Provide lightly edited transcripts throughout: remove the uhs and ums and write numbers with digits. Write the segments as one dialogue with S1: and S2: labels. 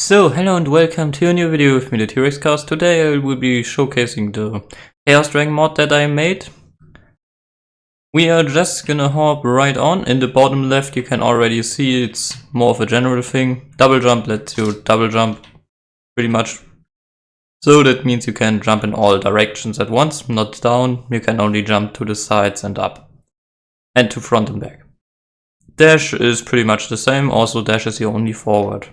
S1: So, hello and welcome to a new video with me, the DrachenChaos. Today I will be showcasing the ChaosDragon mod that I made. We are just gonna hop right on. In the bottom left you can already see it's more of a general thing. Double jump lets you double jump pretty much. So that means you can jump in all directions at once, not down. You can only jump to the sides and up. And to front and back. Dash is pretty much the same, also dash is your only forward.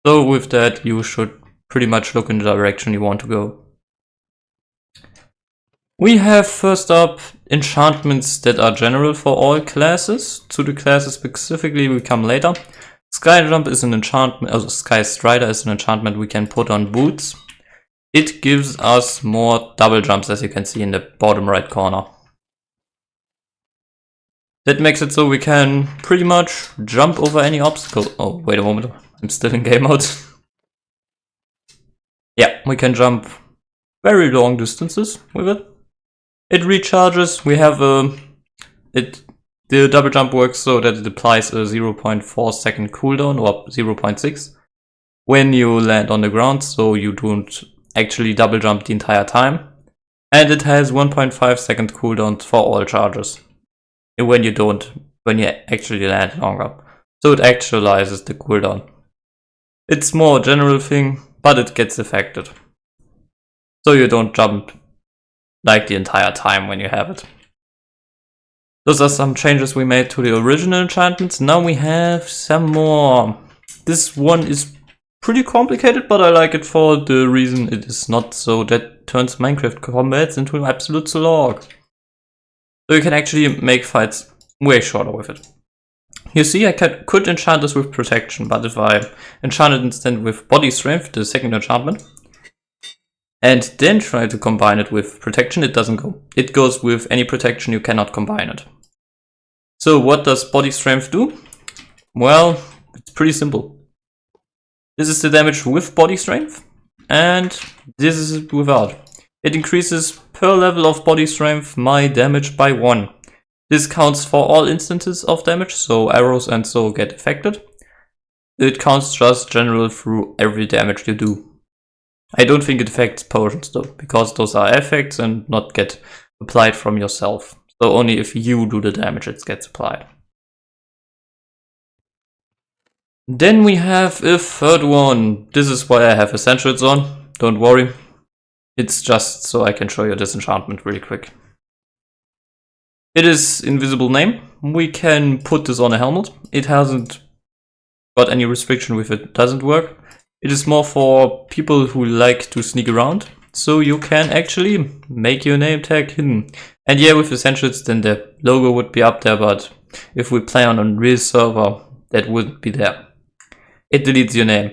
S1: So with that, you should pretty much look in the direction you want to go. We have first up enchantments that are general for all classes. To the classes specifically we come later. Sky Jump is an enchantment, Sky Strider is an enchantment we can put on boots. It gives us more double jumps, as you can see in the bottom right corner. That makes it so we can pretty much jump over any obstacle. Oh, wait a moment. I'm still in game mode. Yeah, we can jump very long distances with it. It recharges. We have the double jump works so that it applies a 0.4 second cooldown or 0.6 when you land on the ground, so you don't actually double jump the entire time. And it has 1.5 second cooldown for all charges when you actually land longer. So it actualizes the cooldown. It's more a general thing, but it gets affected. So you don't jump like the entire time when you have it. Those are some changes we made to the original enchantments. Now we have some more. This one is pretty complicated, but I like it for the reason it is not so that turns Minecraft combats into an absolute slog. So you can actually make fights way shorter with it. You see, I could enchant this with protection, but if I enchant it instead with body strength, the second enchantment, and then try to combine it with protection, it doesn't go. It goes with any protection, you cannot combine it. So what does body strength do? Well, it's pretty simple. This is the damage with body strength, and this is it without. It increases per level of body strength my damage by 1. This counts for all instances of damage, so arrows and so get affected. It counts just general through every damage you do. I don't think it affects potions though, because those are effects and not get applied from yourself. So only if you do the damage it gets applied. Then we have a third one. This is why I have Essentials on, don't worry. It's just so I can show you this enchantment really quick. It is Invisible Name. We can put this on a helmet. It hasn't got any restriction with it doesn't work. It is more for people who like to sneak around. So you can actually make your name tag hidden. And yeah, with Essentials then the logo would be up there, but if we play on a real server, that wouldn't be there. It deletes your name.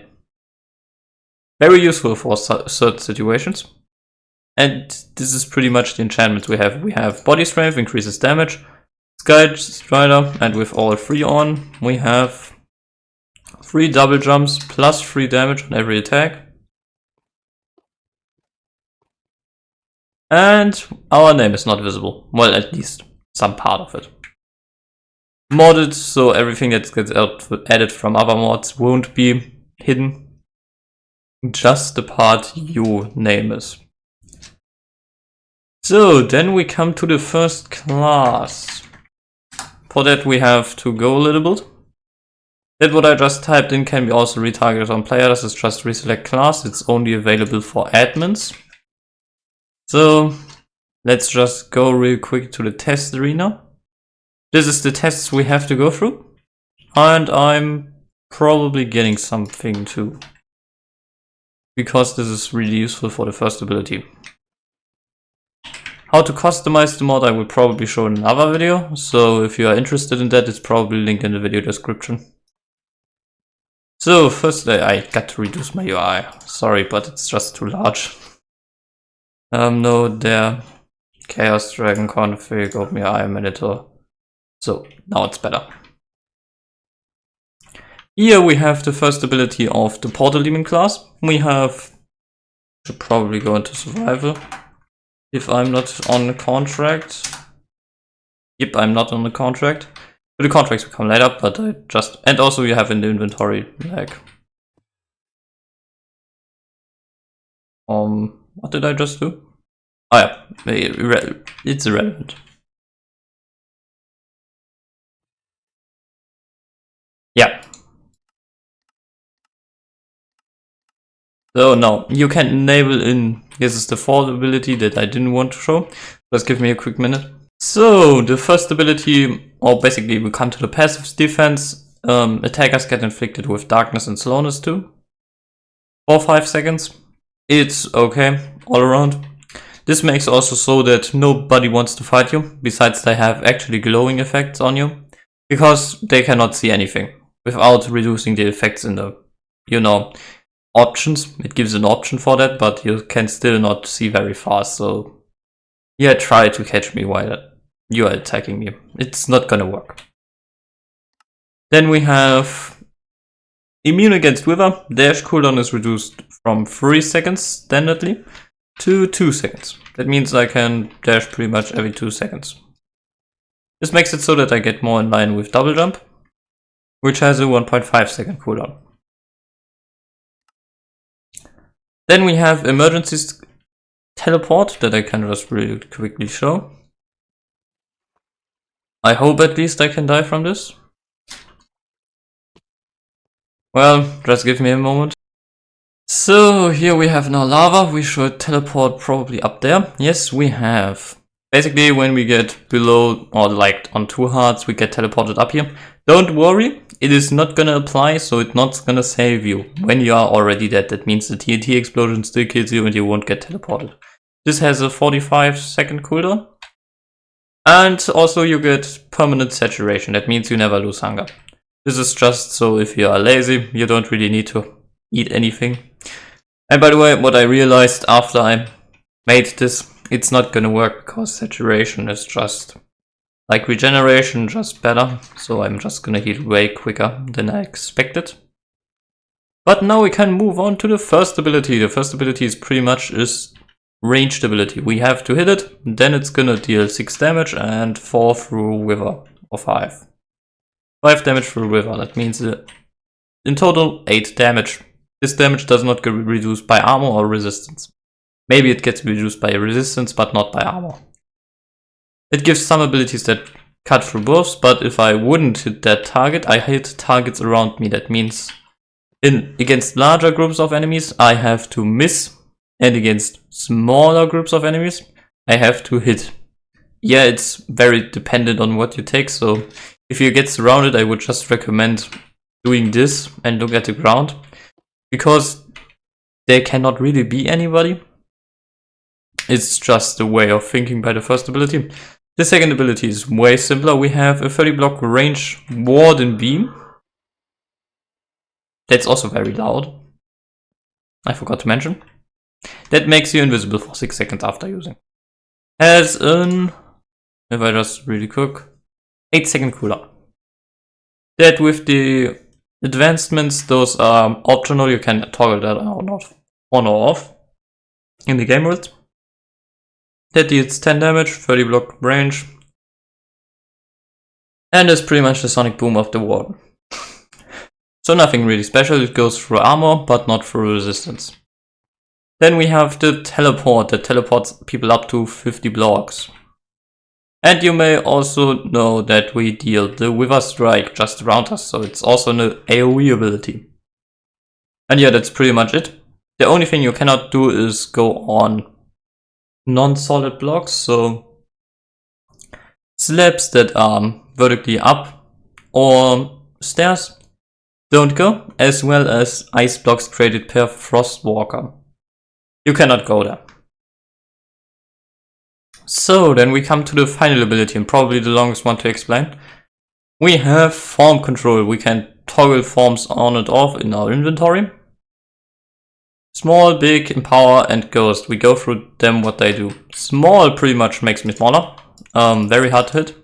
S1: Very useful for certain situations. And this is pretty much the enchantments we have. We have body strength, increases damage, Sky Strider, and with all 3 on, we have 3 double jumps plus 3 damage on every attack. And our name is not visible. Well, at least some part of it. Modded, so everything that gets added from other mods won't be hidden. Just the part your name is. So then we come to the first class. For that we have to go a little bit. That what I just typed in can be also retargeted on player. This is just reselect class. It's only available for admins. So let's just go real quick to the test arena. This is the tests we have to go through. And I'm probably getting something too, because this is really useful for the first ability. How to customize the mod I will probably show in another video, so if you are interested in that, it's probably linked in the video description. So firstly, I got to reduce my UI. Sorry, but it's just too large. No, there. ChaosDragon config, open UI monitor. So now it's better. Here we have the first ability of the Portal Demon class. We have, should probably go into survival. If I'm not on the contract. Yep, I'm not on the contract. The contracts will come later, but I just, and also you have in the inventory like What did I just do? Oh yeah, it's irrelevant. Yeah. So now you can enable in, this is the fourth ability that I didn't want to show. Just give me a quick minute. So the first ability, or basically we come to the passive defense. Attackers get inflicted with darkness and slowness too. For 5 seconds. It's okay all around. This makes also so that nobody wants to fight you, besides they have actually glowing effects on you, because they cannot see anything without reducing the effects in the, you know, options. It gives an option for that, but you can still not see very fast, so yeah, try to catch me while you are attacking me. It's not gonna work. Then we have immune against Wither. Dash cooldown is reduced from 3 seconds standardly to 2 seconds. That means I can dash pretty much every 2 seconds. This makes it so that I get more in line with double jump, which has a 1.5 second cooldown. Then we have emergency teleport that I can just really quickly show. I hope at least I can die from this. Well, just give me a moment. So here we have now lava. We should teleport probably up there. Yes, we have. Basically, when we get below or like on 2 hearts, we get teleported up here. Don't worry, it is not gonna apply, so it's not gonna save you when you are already dead. That means the TNT explosion still kills you and you won't get teleported. This has a 45 second cooldown. And also you get permanent saturation. That means you never lose hunger. This is just so if you are lazy, you don't really need to eat anything. And by the way, what I realized after I made this, it's not gonna work because saturation is just like regeneration, just better. So I'm just gonna heal way quicker than I expected. But now we can move on to the first ability. The first ability is pretty much is ranged ability. We have to hit it, then it's gonna deal 6 damage and 4 through Wither, or 5. 5 damage through Wither, that means in total 8 damage. This damage does not get reduced by armor or resistance. Maybe it gets reduced by resistance, but not by armor. It gives some abilities that cut through both, but if I wouldn't hit that target, I hit targets around me. That means against larger groups of enemies, I have to miss, and against smaller groups of enemies, I have to hit. Yeah, it's very dependent on what you take, so if you get surrounded, I would just recommend doing this and look at the ground, because there cannot really be anybody. It's just a way of thinking by the first ability. The second ability is way simpler. We have a 30 block range Warden Beam. That's also very loud. I forgot to mention. That makes you invisible for 6 seconds after using. Has an, if I just really quick, 8 second cooldown. That with the advancements, those are optional. You can toggle that on or off in the game rules. That deals 10 damage, 30 block range. And is pretty much the sonic boom of the Warden. So nothing really special. It goes through armor, but not through resistance. Then we have the teleport that teleports people up to 50 blocks. And you may also know that we deal the Wither Strike just around us, so it's also an AoE ability. And yeah, that's pretty much it. The only thing you cannot do is go on non-solid blocks, so slabs that are vertically up or stairs don't go, as well as ice blocks created per Frostwalker. You cannot go there. So then we come to the final ability, and probably the longest one to explain. We have form control. We can toggle forms on and off in our inventory. Small, big, empower, and ghost. We go through them what they do. Small pretty much makes me smaller. Very hard to hit.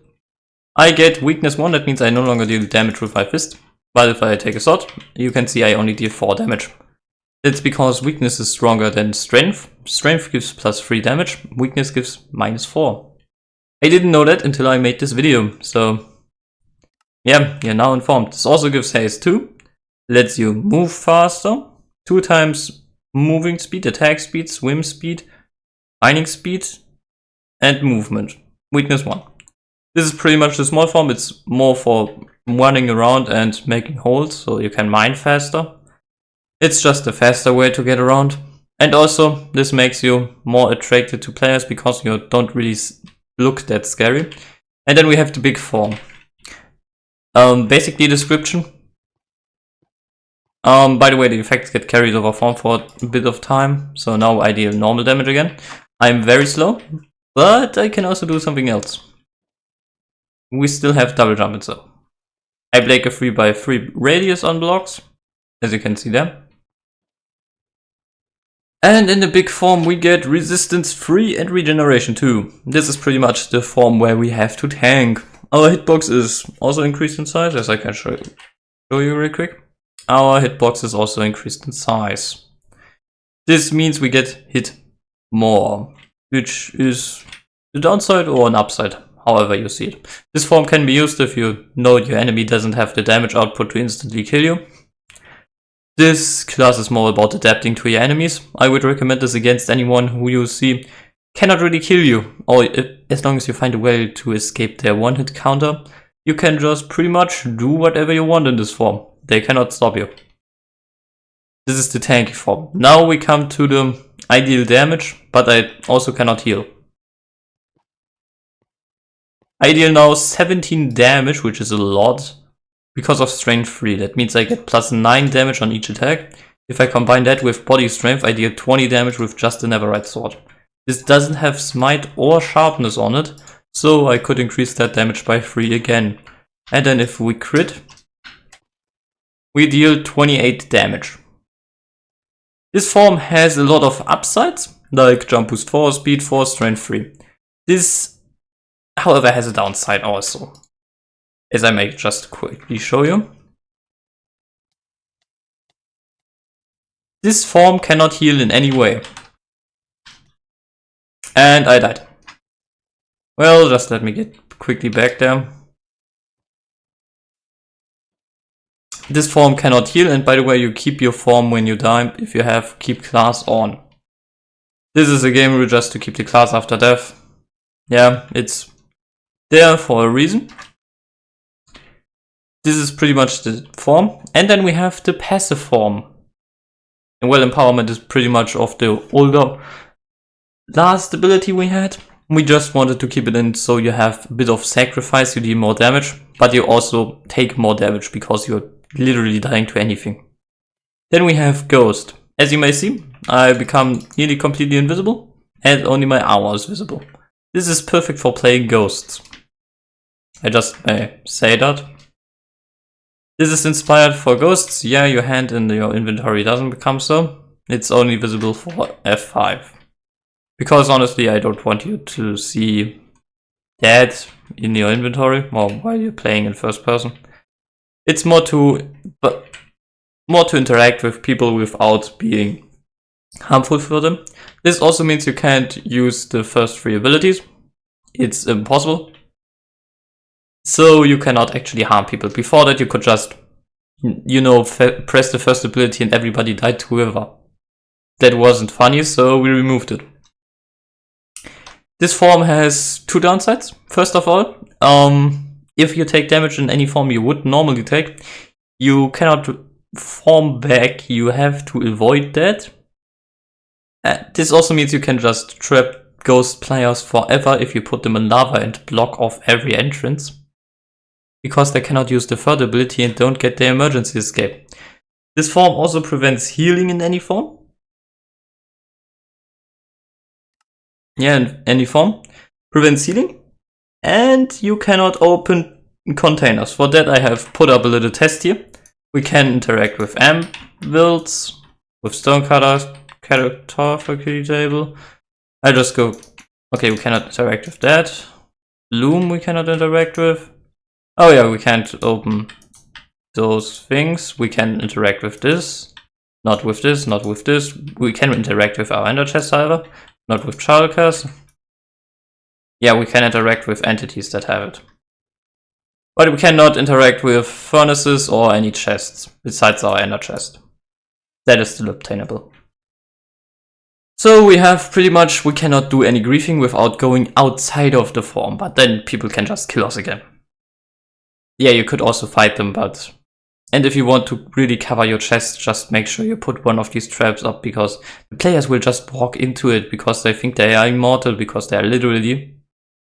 S1: I get weakness 1, that means I no longer deal damage with my fist. But if I take a sword, you can see I only deal 4 damage. That's because weakness is stronger than strength. Strength gives +3 damage, weakness gives -4. I didn't know that until I made this video, so yeah, you're now informed. This also gives haste 2, lets you move faster, 2 times moving speed, attack speed, swim speed, mining speed, and movement. Weakness 1. This is pretty much the small form. It's more for running around and making holes, so you can mine faster. It's just a faster way to get around. And also, this makes you more attracted to players because you don't really look that scary. And then we have the big form. Basically description. By the way, the effects get carried over form for a bit of time, so now I deal normal damage again. I'm very slow, but I can also do something else. We still have double jump and so. I break a 3x3 radius on blocks, as you can see there. And in the big form we get resistance 3 and regeneration 2. This is pretty much the form where we have to tank. Our hitbox is also increased in size, as I can show you real quick. Our hitbox is also increased in size. This means we get hit more, which is the downside or an upside, however you see it. This form can be used if you know your enemy doesn't have the damage output to instantly kill you. This class is more about adapting to your enemies. I would recommend this against anyone who you see cannot really kill you, or as long as you find a way to escape their one-hit counter, you can just pretty much do whatever you want in this form. They cannot stop you. This is the tanky form. Now we come to the ideal damage, but I also cannot heal. I deal now 17 damage, which is a lot, because of strength 3. That means I get plus 9 damage on each attack. If I combine that with body strength, I deal 20 damage with just the Netherite sword. This doesn't have smite or sharpness on it, so I could increase that damage by 3 again. And then if we crit, we deal 28 damage. This form has a lot of upsides, like jump boost 4, speed 4, strength 3. This, however, has a downside also, as I may just quickly show you. This form cannot heal in any way. And I died. Well, just let me get quickly back there. This form cannot heal, and by the way, you keep your form when you die if you have keep class on. This is a game rule just to keep the class after death. Yeah, it's there for a reason. This is pretty much the form. And then we have the passive form. And well, empowerment is pretty much of the older last ability we had. We just wanted to keep it in so you have a bit of sacrifice, you deal more damage, but you also take more damage because you're literally dying to anything. Then we have Ghost. As you may see, I become nearly completely invisible and only my armor is visible. This is perfect for playing ghosts. I just may say that. This is inspired for ghosts. Yeah, your hand in your inventory doesn't become so. It's only visible for F5. Because honestly, I don't want you to see that in your inventory or while you're playing in first person. It's more to interact with people without being harmful for them. This also means you can't use the first 3 abilities. It's impossible. So you cannot actually harm people. Before that you could just, you know, press the first ability and everybody died to whoever. That wasn't funny, so we removed it. This form has 2 downsides. First of all, if you take damage in any form you would normally take, you cannot form back, you have to avoid that. This also means you can just trap ghost players forever if you put them in lava and block off every entrance, because they cannot use the third ability and don't get their emergency escape. This form also prevents healing in any form. Yeah, in any form. Prevents healing. And you cannot open containers. For that I have put up a little test here. We can interact with anvils, with stonecutters, character faculty table. I just go, okay, we cannot interact with that. Loom we cannot interact with. Oh yeah, we can't open those things. We can interact with this. Not with this, not with this. We can interact with our ender chest, however. Not with Charakters. Yeah, we can interact with entities that have it. But we cannot interact with furnaces or any chests besides our ender chest. That is still obtainable. So we have pretty much, we cannot do any griefing without going outside of the form, but then people can just kill us again. Yeah, you could also fight them, but... And if you want to really cover your chest, just make sure you put one of these traps up, because the players will just walk into it because they think they are immortal, because they are literally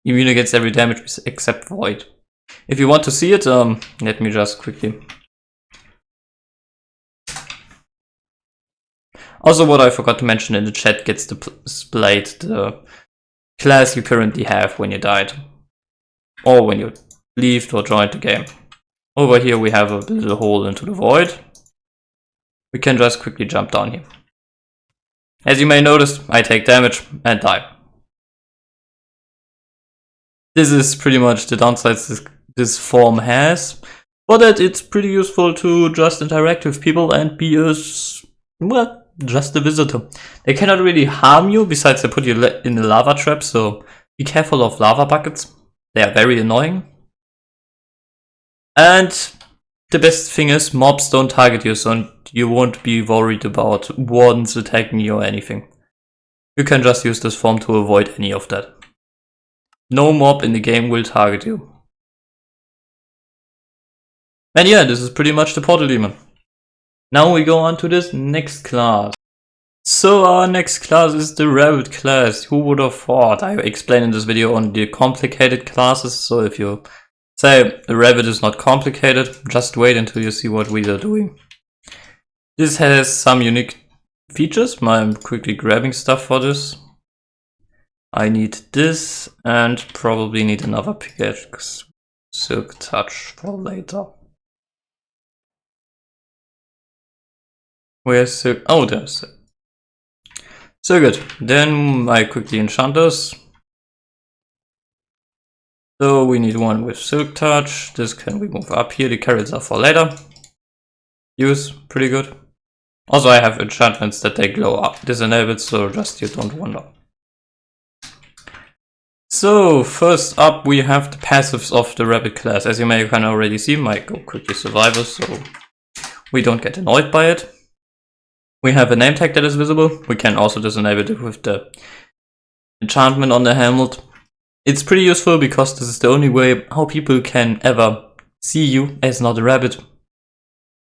S1: immune against every damage except Void. If you want to see it, let me just quickly... Also, what I forgot to mention in the chat gets displayed the class you currently have when you died, or when you left or joined the game. Over here we have a little hole into the void. We can just quickly jump down here. As you may notice, I take damage and die. This is pretty much the downsides this form has, but that it's pretty useful to just interact with people and be well, just a visitor. They cannot really harm you, besides they put you in a lava trap, so be careful of lava buckets. They are very annoying. And the best thing is, mobs don't target you, so you won't be worried about wardens attacking you or anything. You can just use this form to avoid any of that. No mob in the game will target you. And yeah, this is pretty much the Portal Demon. Now we go on to this next class. So our next class is the Rabbit class. Who would have thought? I explained in this video on the complicated classes, so if you say the rabbit is not complicated, just wait until you see what we are doing. This has some unique features. I'm quickly grabbing stuff for this. I need this and probably need another pickaxe. Silk Touch for later. Where's Silk? Oh, there's it. So good. Then I quickly enchant this. So we need one with Silk Touch. This can we move up here. The carrots are for later. Use, pretty good. Also I have enchantments that they glow up. Disenabled, so just you don't wonder. So first up we have the passives of the Rabbit class. As you may can already see, I go quickly survivor, so we don't get annoyed by it. We have a name tag that is visible. We can also disable it with the enchantment on the helmet. It's pretty useful because this is the only way how people can ever see you as not a rabbit.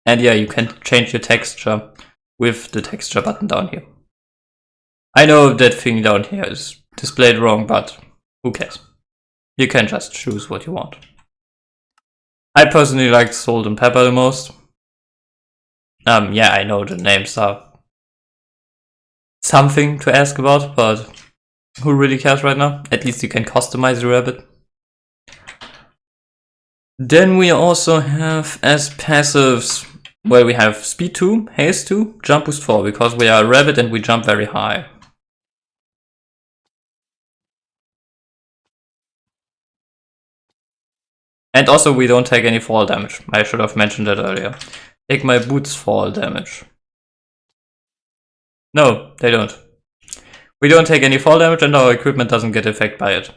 S1: And yeah, you can change your texture with the texture button down here. I know that thing down here is displayed wrong, but who cares? You can just choose what you want. I personally like salt and pepper the most. Yeah, I know the names are something to ask about, but who really cares right now? At least you can customize the rabbit. Then we also have as passives, where we have speed 2, haste 2, jump boost 4, because we are a rabbit and we jump very high. And also we don't take any fall damage. I should have mentioned that earlier. Take my boots fall damage. No, they don't. We don't take any fall damage and our equipment doesn't get affected by it.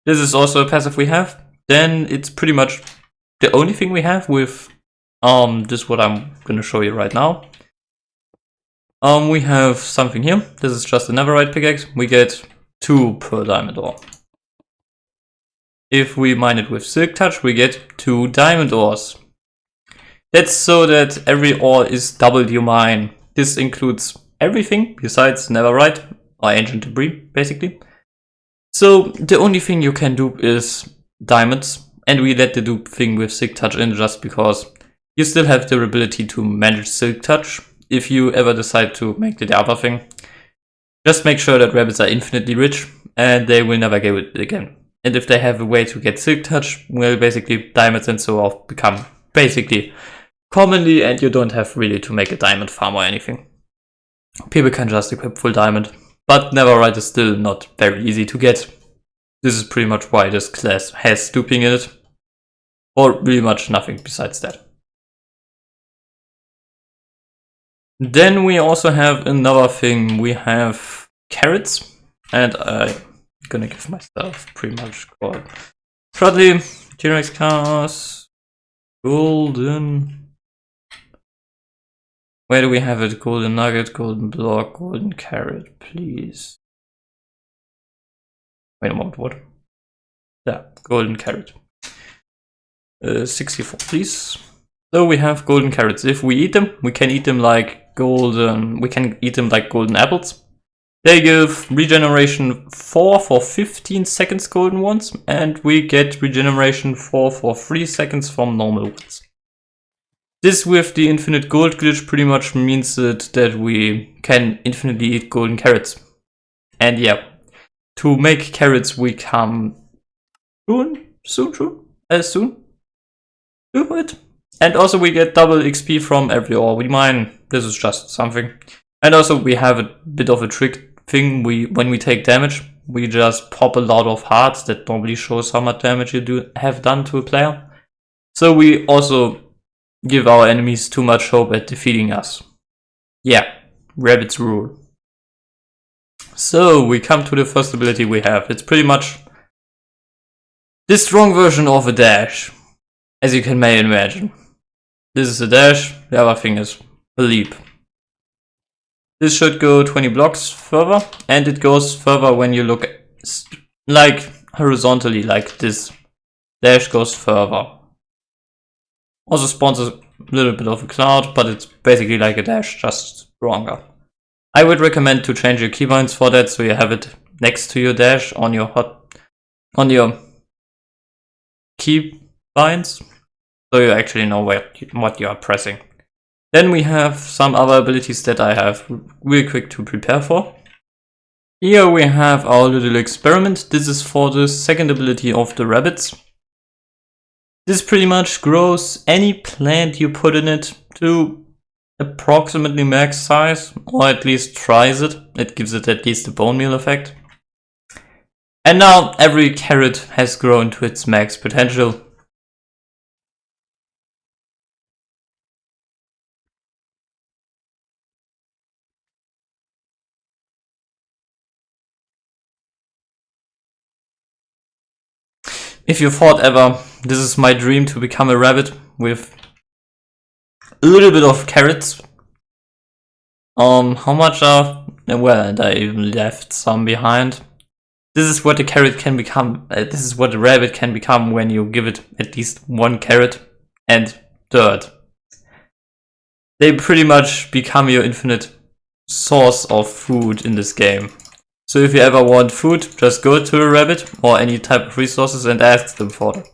S1: This is also a passive we have. Then it's pretty much the only thing we have with this is what I'm gonna show you right now. We have something here. This is just a netherite pickaxe. We get 2 per diamond ore. If we mine it with Silk Touch, we get 2 diamond ores. That's so that every ore is doubled you mine. This includes everything besides netherite or ancient debris, basically. So the only thing you can dupe is diamonds, and we let the dupe thing with Silk Touch in just because you still have the ability to manage Silk Touch if you ever decide to make the other thing. Just make sure that rabbits are infinitely rich and they will never get it again. And if they have a way to get Silk Touch, well, basically diamonds and so on become basically commonly, and you don't have really to make a diamond farm or anything. People can just equip full diamond, but netherite is still not very easy to get. This is pretty much why this class has duping in it, or really much nothing besides that. Then we also have another thing. We have carrots, and I'm gonna give myself pretty much called Probably DrachenChaos Golden Where do we have it? Golden nugget, golden block, golden carrot, please. Wait a moment, what? Yeah, golden carrot. 64, please. So we have golden carrots. If we eat them, we can eat them like golden. We can eat them like golden apples. They give regeneration 4 for 15 seconds golden ones, and we get regeneration 4 for 3 seconds from normal ones. This with the infinite gold glitch pretty much means that we can infinitely eat golden carrots. And yeah, to make carrots we come soon do it. And also we get double XP from every ore we mine. This is just something. And also we have a bit of a trick thing. When we take damage, we just pop a lot of hearts that normally shows how much damage you have done to a player. So we also give our enemies too much hope at defeating us. Yeah, rabbits rule. So we come to the first ability we have. It's pretty much the strong version of a dash, as you may imagine. This is a dash, the other thing is a leap. This should go 20 blocks further, and it goes further when you look like horizontally, like this. Dash goes further. Also spawns a little bit of a cloud, but it's basically like a dash, just stronger. I would recommend to change your keybinds for that, so you have it next to your dash on your keybinds, so you actually know what you are pressing. Then we have some other abilities that I have real quick to prepare for. Here we have our little experiment. This is for the second ability of the rabbits. This pretty much grows any plant you put in it to approximately max size, or at least tries it. It gives it at least a bone meal effect. And now every carrot has grown to its max potential. If you thought ever, this is my dream to become a rabbit with a little bit of carrots. How much are... Well, and I even left some behind. This is what the carrot can become. This is what the rabbit can become when you give it at least one carrot and dirt. They pretty much become your infinite source of food in this game. So if you ever want food, just go to a rabbit or any type of resources and ask them for them.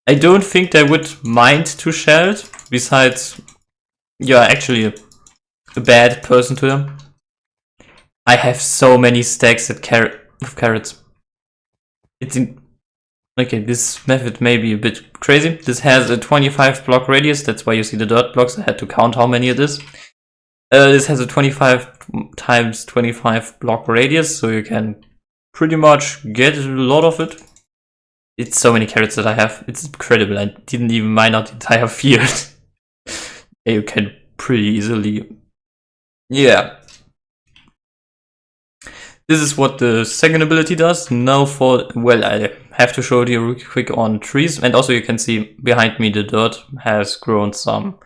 S1: I don't think they would mind to share it, besides you're actually a bad person to them. I have so many stacks of carrots. Okay, this method may be a bit crazy. This has a 25 block radius, that's why you see the dirt blocks. I had to count how many it is. This has a 25 times 25 block radius, so you can pretty much get a lot of it. It's so many carrots that I have. It's incredible. I didn't even mine out the entire field. You can pretty easily. Yeah. This is what the second ability does. Now well, I have to show it you real quick on trees. And also you can see behind me the dirt has grown some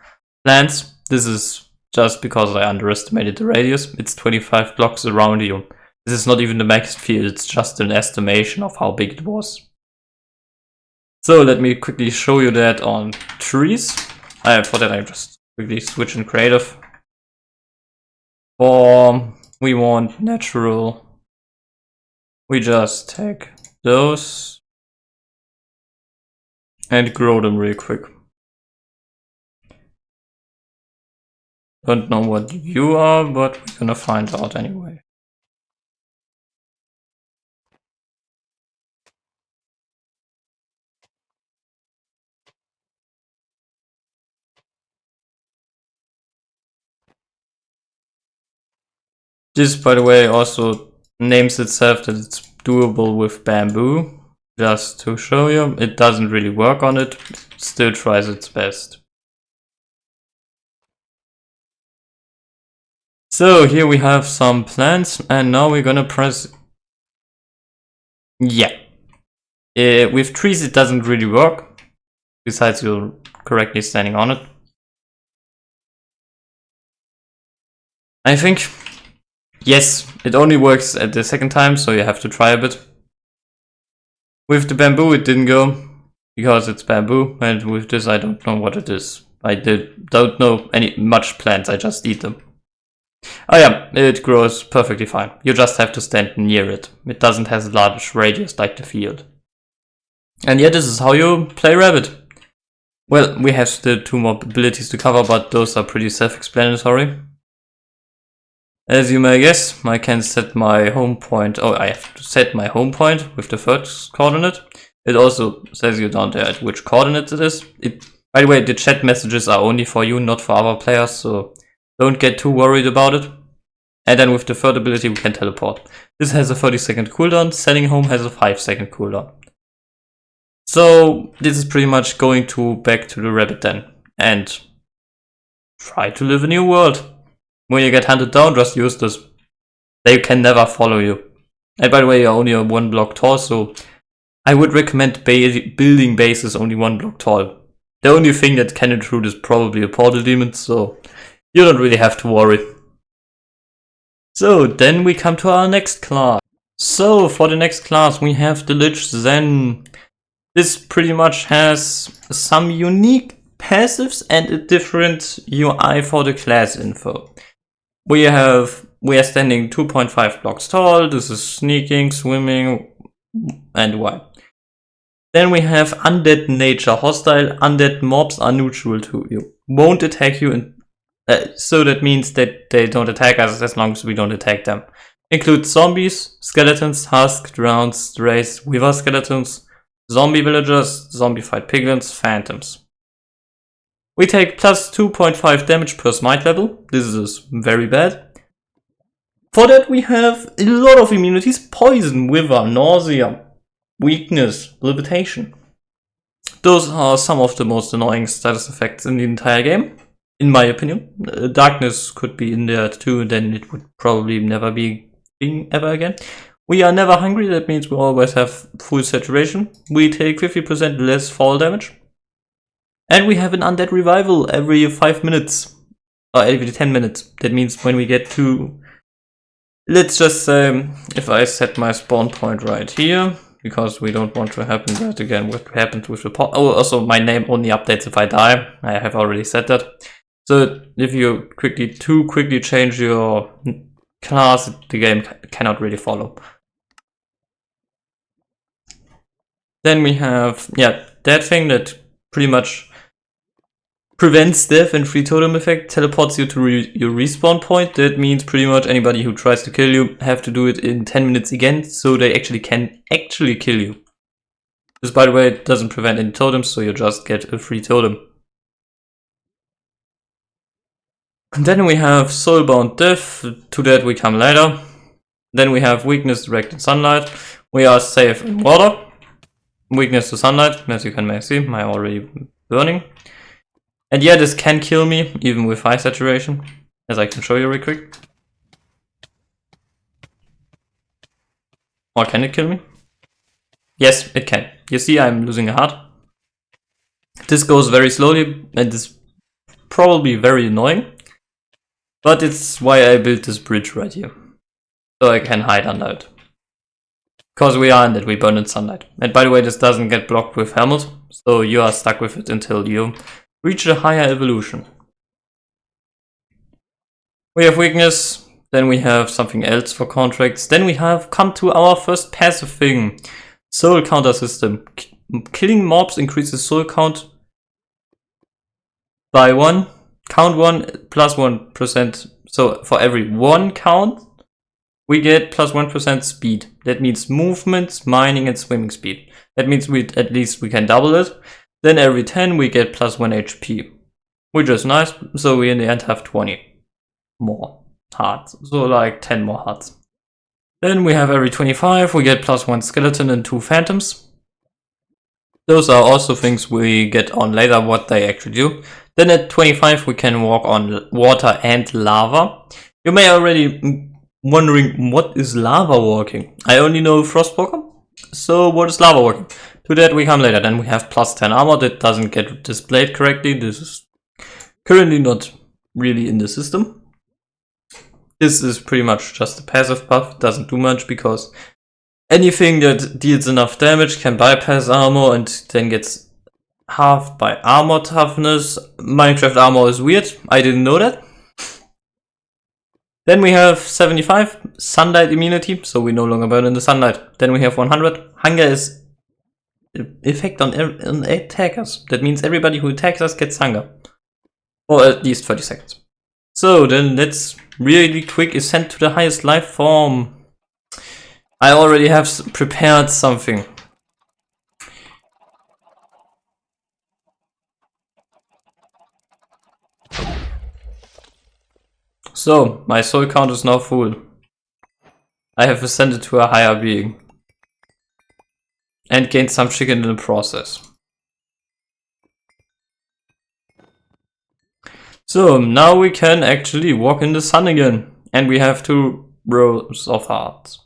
S1: plants. This is just because I underestimated the radius. It's 25 blocks around you. This is not even the max field, it's just an estimation of how big it was. So let me quickly show you that on trees. For that I just quickly switch in creative. We want natural. We just take those and grow them real quick. Don't know what you are, but we're gonna find out anyway. This, by the way, also names itself that it's doable with bamboo. Just to show you, it doesn't really work on it, still tries its best. So here we have some plants, and now we're gonna press... Yeah. With trees it doesn't really work, besides you're correctly standing on it. I think, yes, it only works at the second time, so you have to try a bit. With the bamboo it didn't go, because it's bamboo, and with this I don't know what it is. I don't know much plants, I just eat them. Oh yeah, it grows perfectly fine. You just have to stand near it. It doesn't have a large radius like the field. And yeah, this is how you play rabbit. Well, we have still 2 more abilities to cover, but those are pretty self-explanatory. As you may guess, I can set my home point. Oh, I have to set my home point with the first coordinate. It also says you down there at which coordinates it is. By the way, the chat messages are only for you, not for other players, so don't get too worried about it. And then with the third ability, we can teleport. This has a 30-second cooldown. Setting home has a 5-second cooldown. So this is pretty much going back to the rabbit den and try to live a new world. When you get hunted down, just use this. They can never follow you. And by the way, you're only a 1 block tall, so I would recommend building bases only 1 block tall. The only thing that can intrude is probably a portal demon, so you don't really have to worry. So then we come to our next class. So for the next class we have the Lich Zen. This pretty much has some unique passives and a different UI for the class info. We are standing 2.5 blocks tall. This is sneaking, swimming, and wild. Then we have undead nature. Hostile undead mobs are neutral to you. Won't attack you, so that means that they don't attack us as long as we don't attack them. Includes zombies, skeletons, husked, rounds, strays, weaver skeletons, zombie villagers, zombified piglins, phantoms. We take plus 2.5 damage per smite level. This is very bad. For that we have a lot of immunities. Poison, wither, nausea, weakness, levitation. Those are some of the most annoying status effects in the entire game, in my opinion. Darkness could be in there too, then it would probably never be thing ever again. We are never hungry, that means we always have full saturation. We take 50% less fall damage. And we have an undead revival every 5 minutes. Or every 10 minutes. That means when we get to... Let's just say, if I set my spawn point right here, because we don't want to happen that again, what happened with the pot. Oh, also my name only updates if I die. I have already said that. So if you too quickly change your class, the game cannot really follow. Then we have, that thing that pretty much prevents death and free totem effect, teleports you to your respawn point. That means pretty much anybody who tries to kill you have to do it in 10 minutes again, so they can kill you. This, by the way, doesn't prevent any totems, so you just get a free totem. And then we have Soulbound Death, to that we come later. Then we have Weakness Directed Sunlight. We are safe in water. Weakness to sunlight, as you can see, I'm already burning. And yeah, this can kill me, even with high saturation, as I can show you real quick. Or can it kill me? Yes, it can. You see, I'm losing a heart. This goes very slowly, and is probably very annoying. But it's why I built this bridge right here. So I can hide under it. Because we are undead, we burn in sunlight. And by the way, this doesn't get blocked with helmet, so you are stuck with it until you reach a higher evolution. We have weakness, then we have something else for contracts, then we have come to our first passive thing. Soul counter system. Killing mobs increases soul count by 1. Count 1 plus 1%. So for every 1 count, we get plus 1% speed. That means movement, mining, and swimming speed. That means at least we can double it. Then every 10 we get plus 1 HP. Which is nice, so we in the end have 20 more hearts. So like 10 more hearts. Then we have every 25 we get plus 1 skeleton and 2 phantoms. Those are also things we get on later, what they actually do. Then at 25 we can walk on water and lava. You may already wondering, what is lava walking? I only know Frostwalker, so what is lava walking? To that we come later. Then we have plus 10 armor that doesn't get displayed correctly. This is currently not really in the system. This is pretty much just a passive buff, doesn't do much because anything that deals enough damage can bypass armor and then gets halved by armor toughness. Minecraft armor is weird, I didn't know that. Then we have 75 sunlight immunity, so we no longer burn in the sunlight. Then we have 100. Hunger is effect on attackers. That means everybody who attacks us gets hunger. For at least 30 seconds. So then let's really quick ascend to the highest life form. I already have prepared something. So, my soul count is now full. I have ascended to a higher being. And gained some chicken in the process. So, now we can actually walk in the sun again. And we have 2 rows of hearts.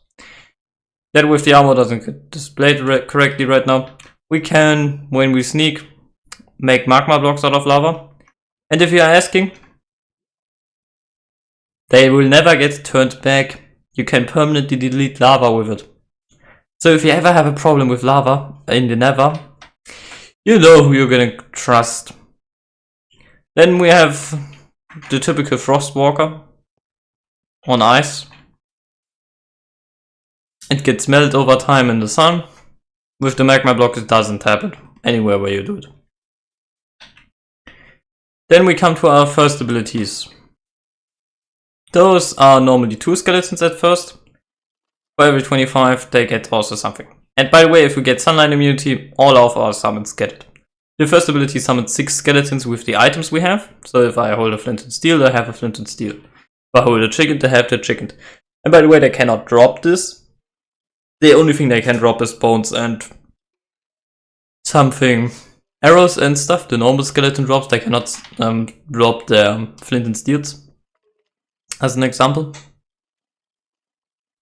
S1: That with the armor doesn't get displayed correctly right now. We can, when we sneak, make magma blocks out of lava. And if you are asking, they will never get turned back. You can permanently delete lava with it. So if you ever have a problem with lava in the nether, you know who you're gonna trust. Then we have the typical Frostwalker on ice. It gets melted over time in the sun. With the magma block it doesn't happen anywhere where you do it. Then we come to our first abilities. Those are normally 2 skeletons at first. For every 25 they get also something. And by the way, if we get sunlight immunity, all of our summons get it. The first ability summons 6 skeletons with the items we have. So if I hold a flint and steel, I have a flint and steel. If I hold a chicken, I have the chicken. And by the way, they cannot drop this. The only thing they can drop is bones and something. Arrows and stuff. The normal skeleton drops, they cannot drop their flint and steels. As an example.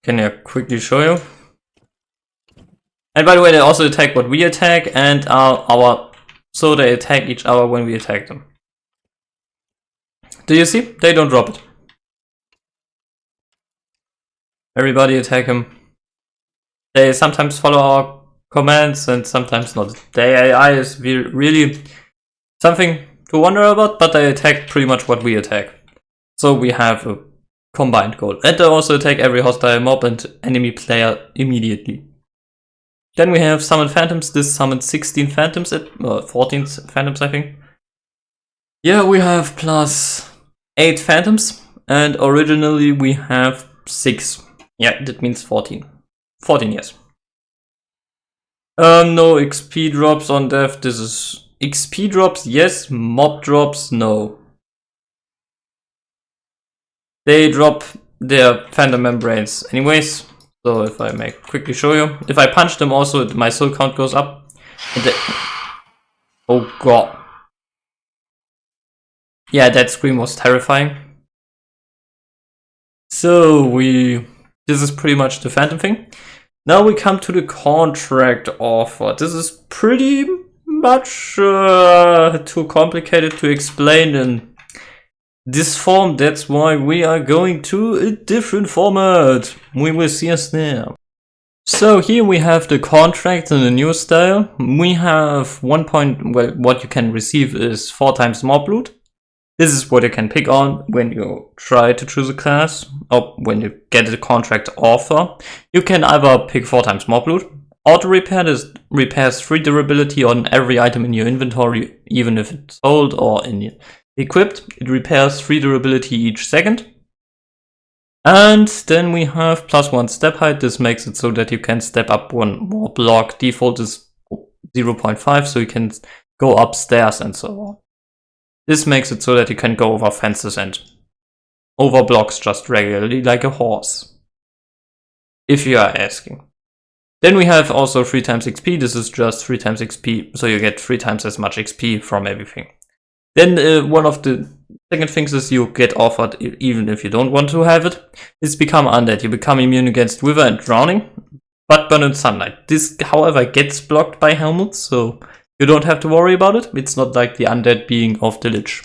S1: Can I quickly show you? And by the way, they also attack what we attack and so they attack each other when we attack them. Do you see? They don't drop it. Everybody attack him. They sometimes follow our commands and sometimes not. The AI is really something to wonder about, but they attack pretty much what we attack. So we have a combined goal. And they also attack every hostile mob and enemy player immediately. Then we have Summon Phantoms. This summons 16 Phantoms, 14 Phantoms I think. Yeah, we have plus 8 Phantoms. And originally we have 6. Yeah, that means 14. 14, yes. No XP drops on death. This is XP drops, yes. Mob drops, no. They drop their phantom membranes anyways. So if I may quickly show you. If I punch them also, my soul count goes up. And oh god. Yeah, that scream was terrifying. So this is pretty much the phantom thing. Now we come to the contract offer. This is pretty much too complicated to explain in this form. That's why we are going to a different format. We will see us there. So here we have the contract in a new style. We have what you can receive is 4 times mob loot. This is what you can pick on when you try to choose a class, or when you get a contract offer. You can either pick 4 times mob loot. Auto repair, this repairs 3 durability on every item in your inventory, even if it's sold or equipped. It repairs 3 durability each second. And then we have +1 step height. This makes it so that you can step up 1 more block. Default is 0.5, so you can go upstairs and so on. This makes it so that you can go over fences and over blocks just regularly like a horse. If you are asking. Then we have also 3 times XP. This is just 3 times XP, so you get 3 times as much XP from everything. Then one of the second things is you get offered, even if you don't want to have it, is become undead. You become immune against wither and drowning, but burn in sunlight. This, however, gets blocked by helmets, so you don't have to worry about it. It's not like the undead being of the Lich.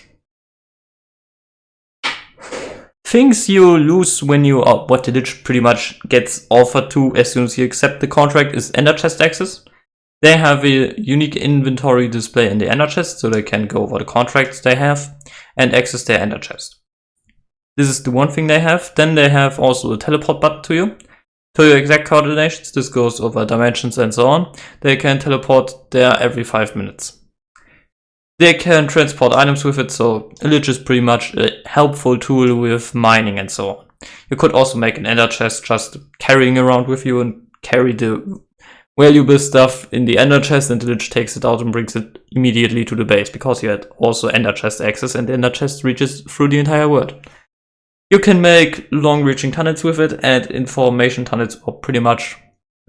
S1: things you lose when you what the Lich pretty much gets offered to as soon as you accept the contract is Ender Chest access. They have a unique inventory display in the Ender Chest, so they can go over the contracts they have and access their Ender Chest. This is the one thing they have. Then they have also a teleport button to you. To your exact coordinations, this goes over dimensions and so on. They can teleport there every 5 minutes. They can transport items with it, so a Lich is pretty much a helpful tool with mining and so on. You could also make an Ender Chest just carrying around with you and carry the valuable stuff in the Ender Chest, and the Lich takes it out and brings it immediately to the base, because you had also Ender Chest access and the Ender Chest reaches through the entire world. You can make long-reaching tunnels with it, and information tunnels are pretty much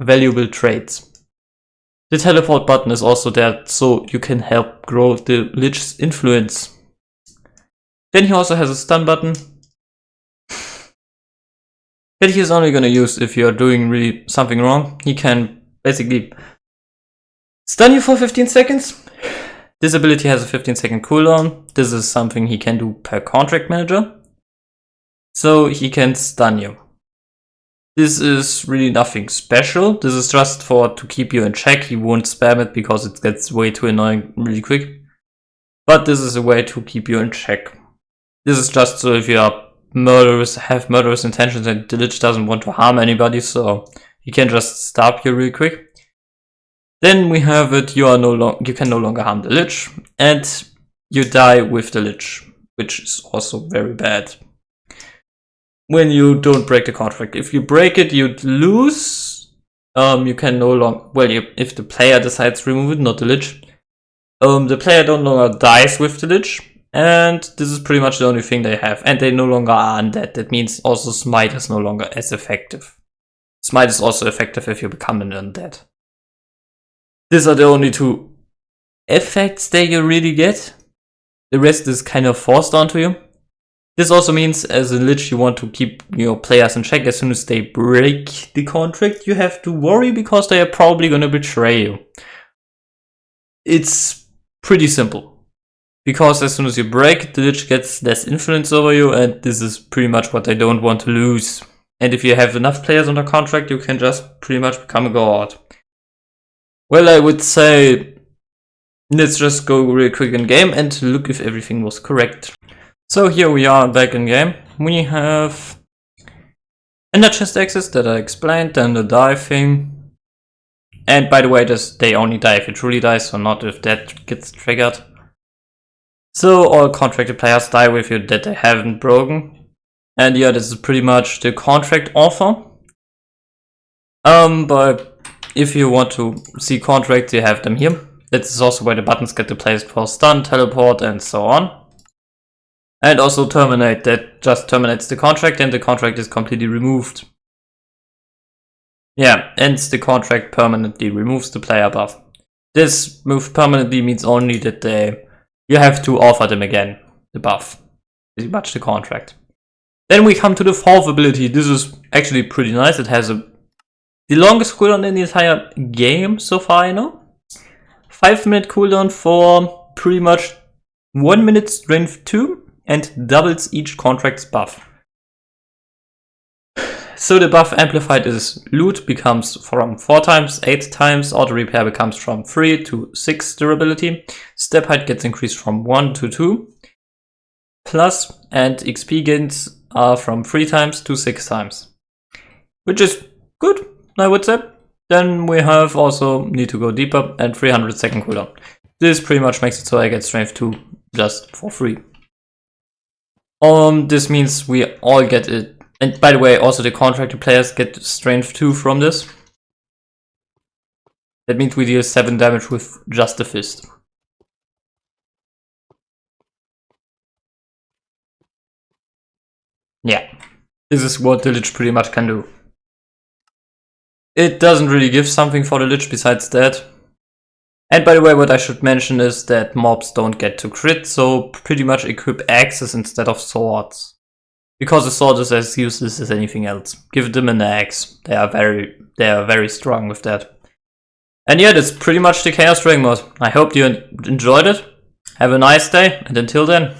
S1: valuable trades. The teleport button is also there, so you can help grow the Lich's influence. Then he also has a stun button that he is only going to use if you are doing really something wrong. He can basically stun you for 15 seconds. This ability has a 15-second cooldown. This is something he can do per contract manager. So he can stun you. This is really nothing special. This is just to keep you in check. He won't spam it because it gets way too annoying really quick. But this is a way to keep you in check. This is just so if you are have murderous intentions and the Lich doesn't want to harm anybody, so he can just stop you really quick. Then we have it, you can no longer harm the Lich, and you die with the Lich, which is also very bad. When you don't break the contract. If you break it, you'd lose. You can no longer, if the player decides to remove it, not the Lich. The player no longer dies with the Lich, and this is pretty much the only thing they have. And they no longer are undead. That means also Smite is no longer as effective. Smite is also effective if you become an undead. These are the only two effects that you really get. The rest is kind of forced onto you. This also means as a Lich you want to keep your players in check. As soon as they break the contract, you have to worry because they are probably going to betray you. It's pretty simple. Because as soon as you break, the Lich gets less influence over you, and this is pretty much what they don't want to lose. And if you have enough players under contract, you can just pretty much become a god. Well, I would say let's just go real quick in game and look if everything was correct. So here we are back in game. We have Ender Chest access that I explained, then the dive thing. And by the way, they only die if it truly dies, so not if that gets triggered. So all contracted players die with you that they haven't broken. And yeah, this is pretty much the contract offer. But if you want to see contracts, you have them here. This is also where the buttons get placed for stun, teleport, and so on. And also terminate, that just terminates the contract and the contract is completely removed. Yeah, ends the contract permanently, removes the player buff. This move permanently means only that you have to offer them again, the buff. Pretty much the contract. Then we come to the fourth ability. This is actually pretty nice. It has the longest cooldown in the entire game so far, I know. 5-minute cooldown for pretty much 1 minute strength 2. And doubles each contract's buff. So the buff amplified is loot becomes from 4 times, 8 times, auto repair becomes from 3 to 6 durability, step height gets increased from 1 to 2, plus, and XP gains are from 3 times to 6 times. Which is good, I would say. Then we have also need to go deeper and 300-second cooldown. This pretty much makes it so I get strength 2 just for free. This means we all get it. And by the way, also the contracted players get strength 2 from this. That means we deal 7 damage with just the fist. Yeah, this is what the Lich pretty much can do. It doesn't really give something for the Lich besides that. And by the way, what I should mention is that mobs don't get to crit, so pretty much equip axes instead of swords. Because a sword is as useless as anything else. Give them an axe. They are very strong with that. And yeah, that's pretty much the Chaos Dragon mod. I hope you enjoyed it. Have a nice day, and until then.